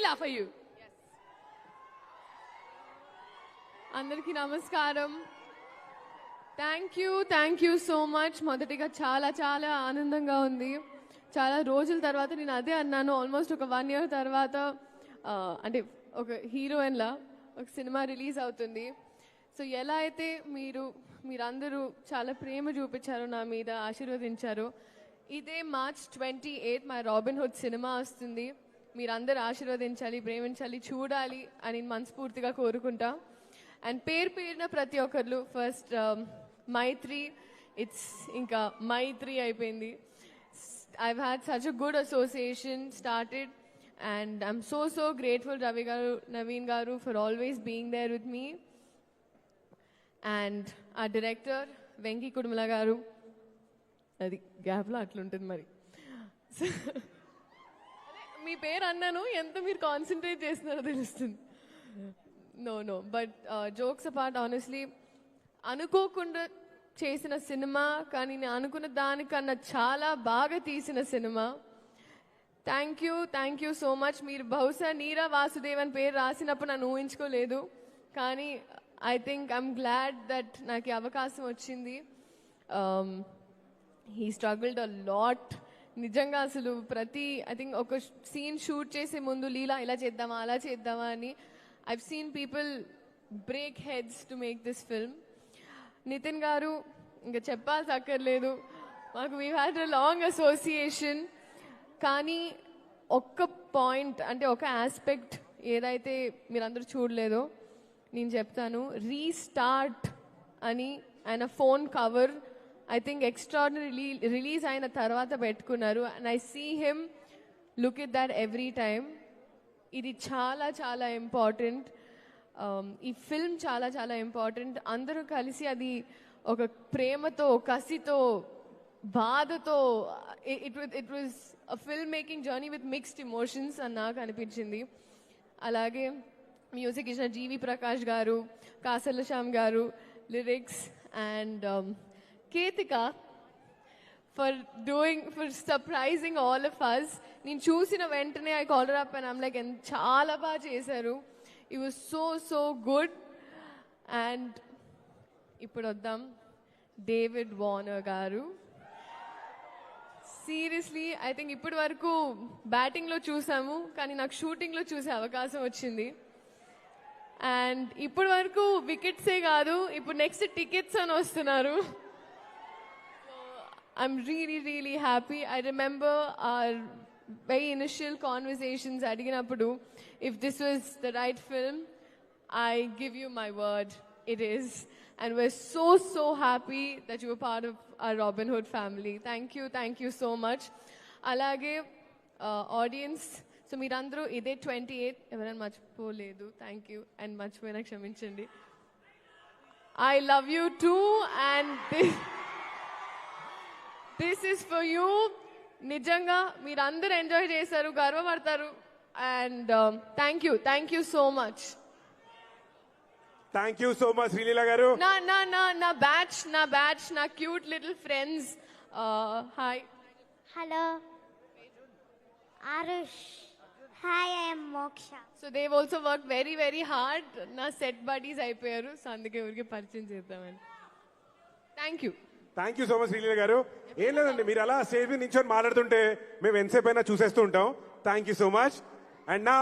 Leela for you. అందరికీ నమస్కారం. Thank you so much. మొదటిగా చాలా చాలా ఆనందంగా ఉంది. చాలా రోజుల తర్వాత నేను అదే అన్నాను, ఆల్మోస్ట్ ఒక 1 year తర్వాత అంటే ఒక హీరోయిన్లా ఒక సినిమా రిలీజ్ అవుతుంది. సో ఎలా అయితే మీరందరూ చాలా ప్రేమ చూపించారో, నా మీద ఆశీర్వదించారో, ఇదే March 28 మా రాబిన్ హుడ్ సినిమా వస్తుంది. మీరందరూ ఆశీర్వదించాలి, ప్రేమించాలి, చూడాలి అని మనస్ఫూర్తిగా కోరుకుంటా. అండ్ పేరున ప్రతి ఒక్కరు ఫస్ట్ మైత్రి, ఇట్స్ ఇంకా మైత్రి అయిపోయింది. I've had such a good association started and I'm so grateful Ravi garu, Naveen garu for always being there with me. And our director Venki Kudumala garu, adi gap la atluntadi mari. మీ పేరు అన్నాను, ఎంత మీరు concentrate చేస్తున్నారో తెలుస్తుంది. No but jokes apart, honestly అనుకోకుండా చేసిన cinema, కానీ నేను అనుకున్న దానికన్నా చాలా బాగా తీసిన సినిమా. Thank you so much. మీరు బహుశా నీరా వాసుదేవన్ పేరు రాసినప్పుడు నన్ను ఊహించుకోలేదు, కానీ I think I'm glad that నాకు ఈ అవకాశం వచ్చింది. He struggled a lot. నిజంగా అసలు ఐ థింక్ ఒక సీన్ షూట్ చేసే ముందు లీలా ఇలా చేద్దామా అలా చేద్దామా అని I've seen people break heads to make this film. Nitin garu ఇంకా చెప్పాల్సి అక్కర్లేదు, మాకు we had a long association. కానీ ఒక్క పాయింట్, అంటే ఒక ఆస్పెక్ట్ ఏదైతే మీరందరూ చూడలేదో నేను చెప్తాను. రీస్టార్ట్ అని ఆయన phone cover I think extraordinary release అయిన తర్వాత పెట్టుకున్నారు. And I see him look at that every time. ఇది చాలా చాలా ఇంపార్టెంట్. ఈ ఫిల్మ్ చాలా చాలా ఇంపార్టెంట్. అందరూ కలిసి అది ఒక ప్రేమతో, కసితో, బాధతో, it was a film making journey with mixed emotions అని నాకు అనిపించింది. అలాగే మ్యూజిక్ ఇచ్చిన జీవి ప్రకాష్ గారు, కాసర్ల శ్యామ్ గారు, lyrics, and Ketika for surprising all of us. నేను చూసిన వెంటనే I call her up and I'm like, చాలా బాగా చేశారు. It was so good. And ఇప్పుడు వద్దాం డేవిడ్ వార్నర్ గారు. సీరియస్లీ ఐ థింక్ ఇప్పటి వరకు బ్యాటింగ్లో చూసాము, కానీ నాకు షూటింగ్లో చూసే అవకాశం వచ్చింది. అండ్ ఇప్పటి వరకు వికెట్సే కాదు, ఇప్పుడు నెక్స్ట్ టికెట్స్ అని వస్తున్నారు. I'm really happy. I remember our very initial conversations అడిగినప్పుడు, if this was the right film, I give you my word, it is. And we're so happy that you were part of our Robin Hood family. Thank you so much. అలాగే audience, so మీరందరూ ఇదే 28 ఎవరైనా మర్చిపోలేదు, thank you. And మర్చిపోయినా క్షమించండి. I love you too, and this is for you. నిజంగా మీరందరూ enjoy చేశారు, గర్వపడతారు. And thank you so much. Thank you so much Sreeleela garu. నా బ్యాచ్ నా cute little friends. Hi. Hello Aarush. Hi, I am Moksha. So they also work very hard. నా set buddies అయిపోయారు, సో అందుకే ఊరికి పరిచయం చేద్దామని. Thank you so much Sreeleela garu. ఏం లేదండి, మీరు అలా స్టేజ్ మీద నించొని మాట్లాడుతుంటే మేము ఎంతసేపు అయినా చూసేస్తూ ఉంటాం. Thank you so much. And నా